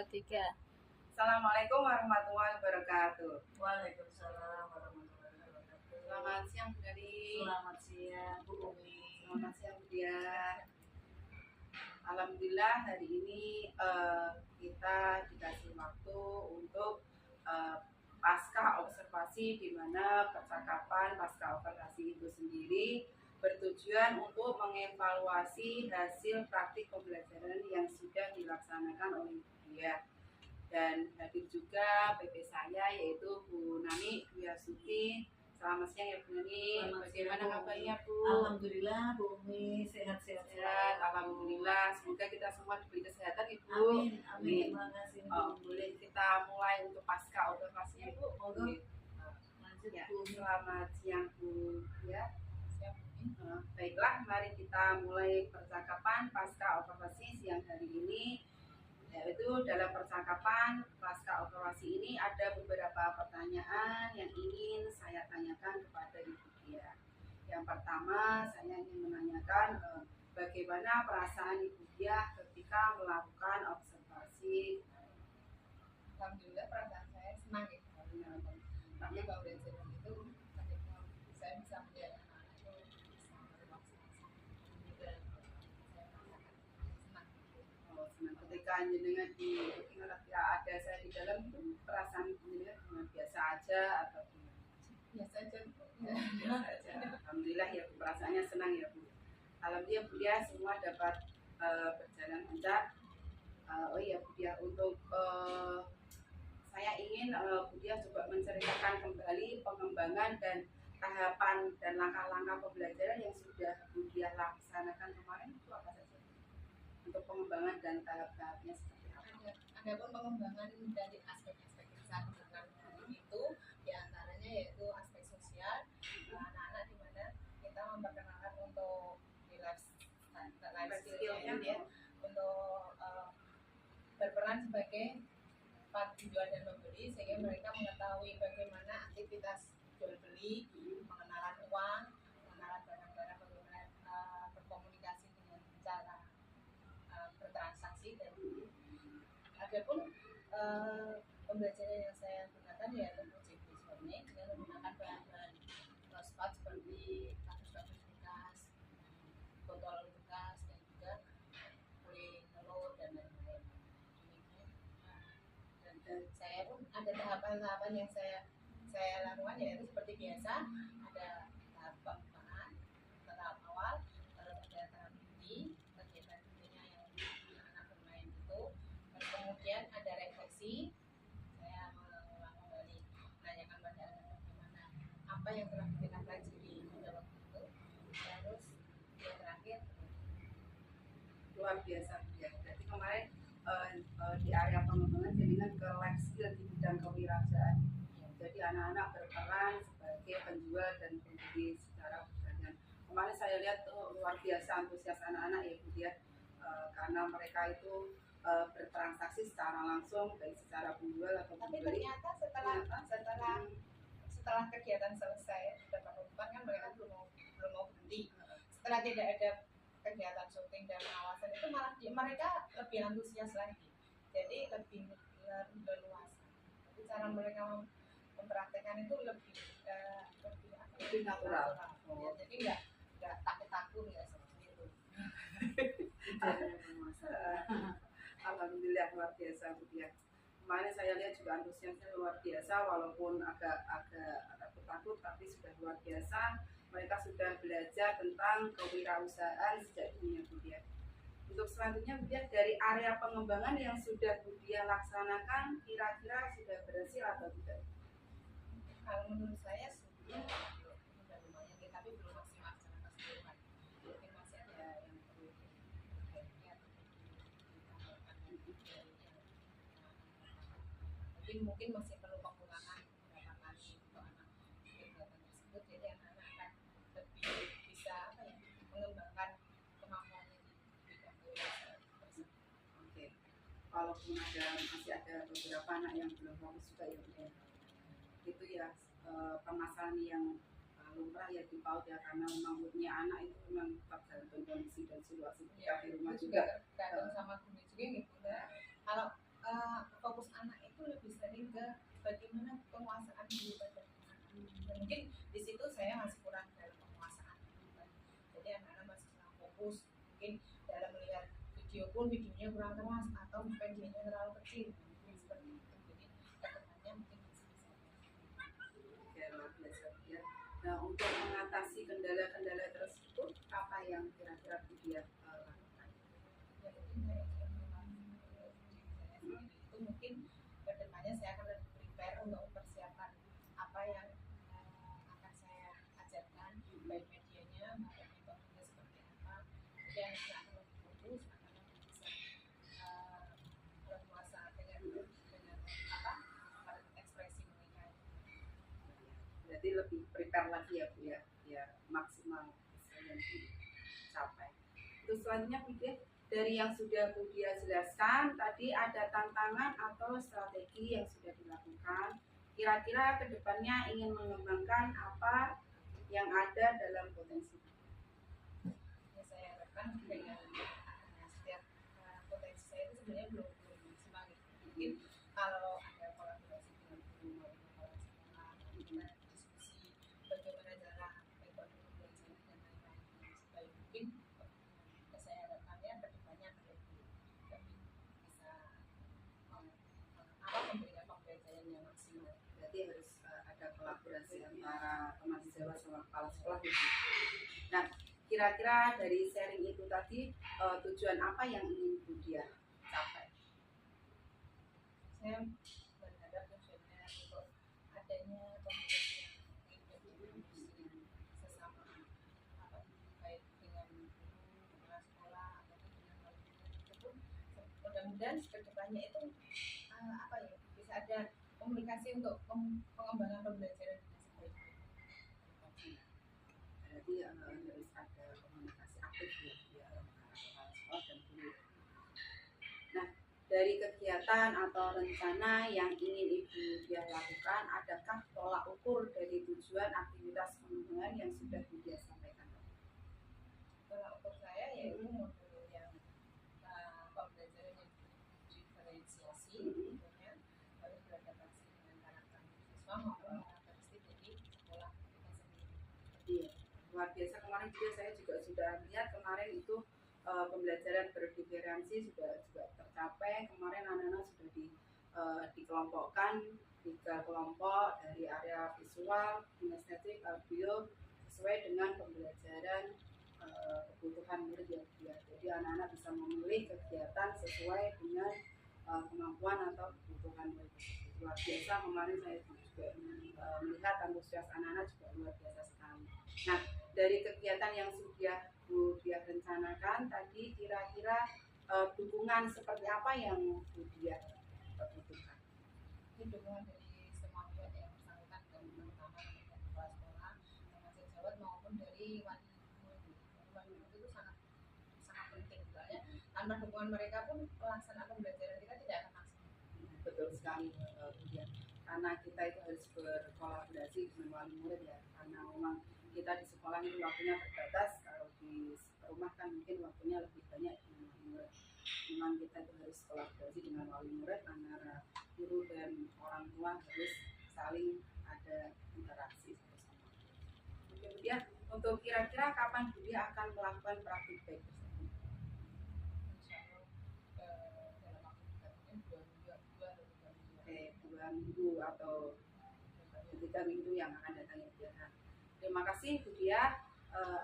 3. Assalamualaikum warahmatullahi wabarakatuh. Waalaikumsalam warahmatullahi wabarakatuh. Selamat siang Bu Dari. Selamat siang Bu Umi. Selamat siang Bu Dian. Alhamdulillah hari ini kita dikasih waktu untuk pasca observasi, di mana percakapan pasca observasi itu sendiri bertujuan untuk mengevaluasi hasil praktik pembelajaran yang sudah dilaksanakan oleh Bu Dian. Dan hadir juga PP saya yaitu Bu Nani Wiyasuti. Selamat siang ya Bu Nani. Bagaimana kabarnya Bu? Alhamdulillah Bu Umi sehat-sehat. Alhamdulillah. Semoga kita semua diberi kesehatan Ibu. Amin. Amin. Terima kasih Bu. Boleh kita mulai untuk pasca observasinya Bu? Monggo. Lanjut Ya, Bu. selamat siang Bu. Ya. Siap, Bu. Baiklah, mari kita mulai percakapan pasca observasi siang hari ini. Yaitu dalam percakapan pasca observasi ini ada beberapa pertanyaan yang ingin saya tanyakan kepada Ibu Dia. Yang pertama, saya ingin menanyakan bagaimana perasaan Ibu Dia ketika melakukan observasi. Alhamdulillah perasaan saya senang ya. Tapi kalau belajar itu ketika saya bisa melihat anak-anak itu bisa berrelaksasi dan saya merasakan senang. Senang ketika jenengan ya ada saya di dalam itu perasaan jenengan biasa aja atau gimana? Biasa aja. Biasa aja. Alhamdulillah ya Bu, perasaannya senang ya Bu. Alhamdulillah Bu Dia semua dapat berjalan lancar. Oh iya Bu Dia, untuk saya ingin Bu Dia coba menceritakan kembali pengembangan dan tahapan dan langkah-langkah pembelajaran yang sudah Bu Dia laksanakan kemarin itu apa saja? Untuk pengembangan dan tahap-tahapnya seperti apa? Adapun pengembangan dari aspek-aspek yang saya kembangkan itu diantaranya yaitu aspek sosial anak-anak, di mana kita memperkenalkan untuk di life skill-nya ya, untuk berperan sebagai penjual dan pembeli, sehingga mereka mengetahui bagaimana aktivitas jual beli, pengenalan uang, pengenalan barang-barang, bagaimana berkomunikasi dengan cara bertransaksi. Dan adapun pembelajaran yang saya gunakan yaitu project based learning dengan menggunakan bahan-bahan spot seperti kardus-kardus bekas, botol bekas, dan juga kue telur dan lain-lain. Dan saya pun ada tahapan-tahapan yang saya lakukan, yaitu seperti biasa ada tahap pembukaan, tahap awal, lalu ada tahap inti, kegiatan intinya yang anak bermain itu, dan kemudian ada refleksi. Saya mengulang kembali, menanyakan pada anak bagaimana apa yang telah kita pelajari pada waktu itu, terus yang terakhir Luar biasa ya. Jadi kemarin di area pengembangan jaringan ke life skill di bidang kewirausahaan. Jadi anak-anak berperan sebagai penjual dan pembeli secara bergantian. Kemarin saya lihat tuh luar biasa antusias anak-anak ya Bu ya, karena mereka itu bertransaksi secara langsung baik secara penjual atau tapi pembeli. ternyata setelah kegiatan selesai sudah penutupan kan mereka belum mau berhenti. Setelah tidak ada kegiatan syuting dan pengawasan itu malah mereka lebih antusias lagi, jadi lebih leluasa. Jadi cara mereka mempraktekkan itu lebih natural. Ya, jadi nggak takut-takut ya seperti itu. Alhamdulillah luar biasa Bu ya. Kemarin saya lihat juga antusiasnya luar biasa, walaupun agak takut tapi sudah luar biasa. Mereka sudah belajar tentang kewirausahaan sejak dini Bu ya. Untuk selanjutnya Bu ya, dari area pengembangan yang sudah Bu ya laksanakan, kira-kira sudah berhasil atau tidak? Kalau menurut saya sudah lumayan, tapi belum maksimal secara keseluruhan. Mungkin masih ada yang perlu diperbaiki atau mungkin masih perlu pengulangan beberapa kali untuk anak kegiatan tersebut. Jadi anak-anak akan lebih bisa mengembangkan kemampuannya di bidang kewirausahaan tersebut. Oke. Walaupun masih ada beberapa anak yang belum fokus juga ya Bu ya. Itu ya permasalahan yang lumrah ya di PAUD ya, karena memang moodnya anak itu memang tergantung kondisi dan situasi kita di rumah juga. Tergantung sama guru juga gitu. Kalau fokus anak itu lebih sering ke bagaimana penguasaan diri pada anak. Dan mungkin di situ saya masih kurang dalam penguasaan diri. Jadi anak-anak masih kurang fokus, mungkin dalam melihat video pun videonya kurang keras atau pendeknya terlalu kecil, mungkin seperti itu. Jadi kedepannya mungkin bisa. Oke, luar biasa ya. Nah, untuk mengatasi kendala-kendala tersebut, apa yang kira-kira dia lakukan? Ya mungkin saya itu mungkin kedepannya saya akan lebih prepare untuk mempersiapkan apa yang akan saya ajarkan, baik medianya maupun metodenya seperti apa. Jadi anak akan lebih fokus, akan lebih bisa berpuasa dengan apa ekspresi mereka. Berarti lebih prepare lagi ya Bu ya, ya maksimal bisa yang dicapai. Terus selanjutnya Bu Dia, dari yang sudah Bu Dia jelaskan tadi, ada tantangan atau strategi yang sudah dilakukan. Kira-kira kedepannya ingin mengembangkan apa yang ada dalam potensi? Ya saya harapkan dengan setiap potensi saya itu sebenarnya belum maksimal gitu. Mungkin kalau ada kolaborasi dengan guru atau kepala sekolah, kita diskusi bagaimana cara metode pembelajaran dan lain-lain supaya mungkin saya harapkannya kedepannya akan lebih bisa memberikan pembelajaran yang maksimal. Berarti harus ada kolaborasi antara teman sejawat sama kepala sekolah gitu. Nah, kira-kira dari sharing itu tadi tujuan apa yang ingin Bu Dia capai? Saya berharap tujuannya untuk adanya komunikasi yang baik dengan sesama baik dengan guru, kepala sekolah ataupun dengan wali murid itu pun mudah-mudahan kedepannya itu apa ya bisa ada komunikasi untuk pengembangan pembelajaran dengan sebaik-baiknya. Berarti harus ada komunikasi aktif ya antara kepala sekolah dan guru. Nah, dari kegiatan atau rencana yang ingin Ibu Dia lakukan, adakah tolak ukur dari tujuan aktivitas pengembangan yang sudah Bu Dia sampaikan? Kalau untuk saya yaitu modul yang pembelajaran yang diferensiasi tentunya harus beradaptasi dengan karakter siswa maupun karakteristik dari sekolah kita sendiri. Iya, luar biasa. Kemarin juga saya juga sudah lihat kemarin itu pembelajaran berdiferensi juga tercapai. Kemarin anak-anak sudah dikelompokkan 3 kelompok dari area visual, kinestetik, audio sesuai dengan pembelajaran kebutuhan murid ya. Jadi anak-anak bisa memilih kegiatan sesuai dengan kemampuan atau kebutuhan murid tersebut. Luar biasa, kemarin saya juga melihat antusias anak-anak juga luar biasa sekali. Nah, dari kegiatan yang sudah Bu Dia rencanakan tadi, kira-kira dukungan seperti apa yang Bu Dia butuhkan? Dukungan dari semua pihak yang bersangkutan, terutama dari kepala sekolah, teman sejawat maupun dari wali murid. Wali murid itu sangat penting, soalnya tanpa dukungan mereka pun pelaksanaan pembelajaran kita tidak akan maksimal. Betul sekali Bu Dia. Karena kita itu harus berkolaborasi dengan wali murid ya, karena memang kita di sekolah itu waktunya terbatas. Kalau di rumah kan mungkin waktunya lebih banyak dengan wali murid. Memang kita itu harus kolaborasi dengan wali murid, antara guru dan orang tua harus saling ada interaksi bersama. Kemudian untuk kira-kira kapan Bu Dia akan melakukan praktik baik tersebut? Insya Allah dalam waktu dekat ini 2 minggu atau 3 minggu. Oke, 2 minggu atau 3 minggu yang akan datang ya. Terima kasih Bu Dia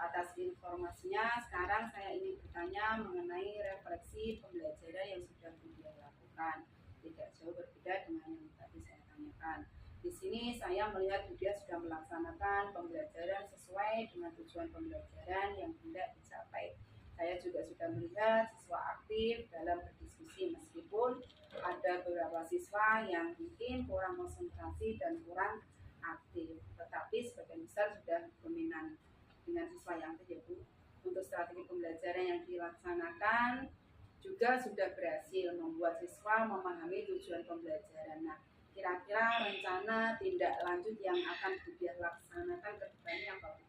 atas informasinya. Sekarang saya ingin bertanya mengenai refleksi pembelajaran yang sudah Bu Dia lakukan. Tidak jauh berbeda dengan yang tadi saya tanyakan. Di sini saya melihat Bu Dia sudah melaksanakan pembelajaran sesuai dengan tujuan pembelajaran yang hendak dicapai. Saya juga sudah melihat siswa aktif dalam berdiskusi, meskipun ada beberapa siswa yang mungkin kurang konsentrasi dan kurang aktif, tetapi sebagian besar sudah dominan dengan siswa yang aktif ya Bu. Untuk strategi pembelajaran yang dilaksanakan juga sudah berhasil membuat siswa memahami tujuan pembelajaran. Nah, kira-kira rencana tindak lanjut yang akan Bu Dia laksanakan ke depannya apa Bu?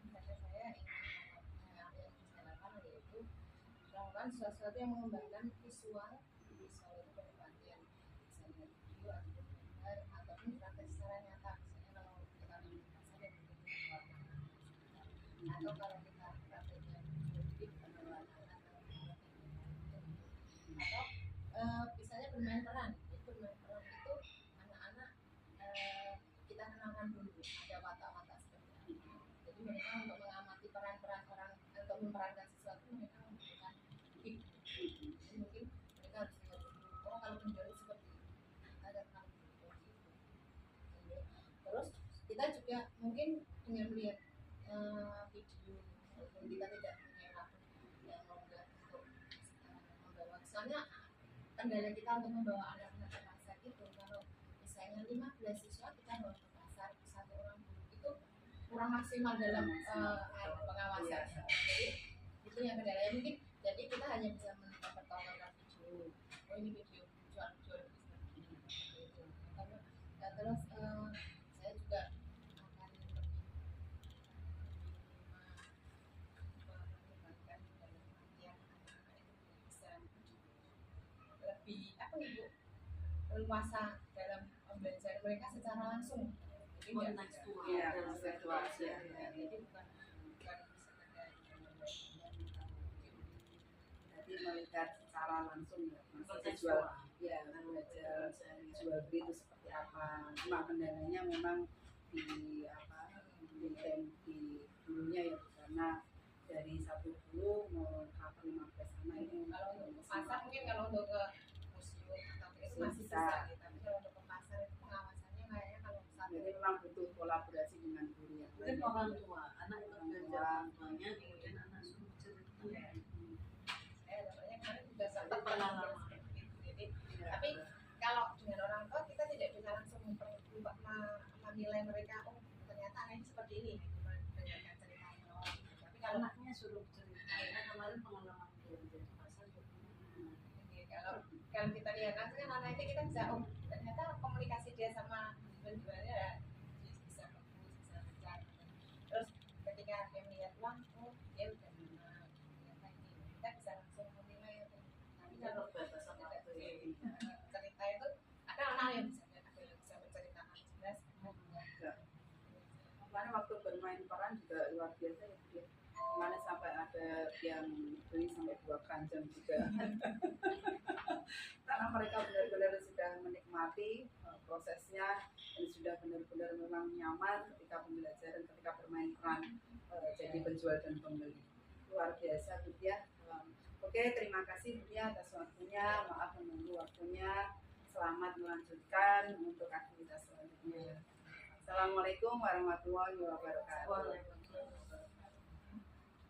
Rencana saya ingin yang saya lakukan yaitu melakukan sesuatu yang mengembangkan visual itu berarti atau kalau kita prakteknya jadi pengelolaan anak atau misalnya bermain peran. Jadi bermain peran itu anak-anak kita kenalkan dulu ada watak-watak seperti apa. Jadi mereka untuk mengamati peran-peran orang untuk memerankan sesuatu mereka membutuhkan big. Jadi mungkin mereka harus lihat dulu, oh kalau penjual seperti ini, ada kalau seperti itu. Terus kita juga mungkin dengan melihat video, walaupun kita tidak menyewa yang longgar untuk membawa. Soalnya kendala kita untuk membawa anak-anak ke pasar itu kalau misalnya 15 siswa kita bawa ke pasar satu orang guru itu kurang maksimal dalam pengawasan. Jadi itu yang kendalanya mungkin. Jadi kita hanya bisa mempertahankan video. Oh ini video jual-jual seperti itu. Terus saya juga akan lebih melibatkan dalam artian anak-anak itu bisa lebih apa ibu leluasa dalam belajar mereka secara langsung. Jadi kontekstual. Iya, kontekstual. jadi bukan sekedar Jadi melihat secara langsung ya, masih jual Kontekstual. ya belajar jual beli itu seperti apa. Cuma kendalanya memang di apa di dulunya ya, karena dari satu guru mau cover 15 anak itu kalau untuk ke pasar mungkin kalau untuk ke museum atau itu masih bisa gitu. Tapi kalau untuk ke pasar itu pengawasannya kayaknya kalau satu jadi memang butuh kolaborasi dengan guru yang Mungkin lain. orang tua, anak itu belajar orang tuanya, kemudian anak suruh cerita. saya dapatnya kemarin juga sempat Pengalaman. seperti itu. Jadi tapi kalau dengan orang tua kita tidak bisa langsung menilai mereka, oh ternyata anaknya seperti ini mendengarkan ceritanya. Tapi kalau Anaknya suruh cerita. Karena kemarin pengalaman belanja di pasar kalau kita lihat langsung kan anak itu kita bisa, oh ternyata komunikasi dia sama penjualnya bisa bagus, bisa lancar. Terus ketika dia melihat uang, oh dia udah ternyata ini kita bisa langsung menilai. Tapi kalau batasan waktu ini. cerita itu ada anak yang bisa menceritakan jelas. Kemarin waktu bermain peran juga luar biasa ya. Kemarin sampai ada yang beli sampai 2 keranjang juga. Karena mereka benar-benar sudah menikmati prosesnya dan sudah benar-benar memang nyaman ketika pembelajaran, ketika bermain peran jadi penjual dan pembeli. Luar biasa Bu Tia. Oke, terima kasih Bu Tia atas waktunya. Maaf menunggu waktunya. Selamat melanjutkan untuk aktivitas selanjutnya. Assalamualaikum warahmatullahi wabarakatuh.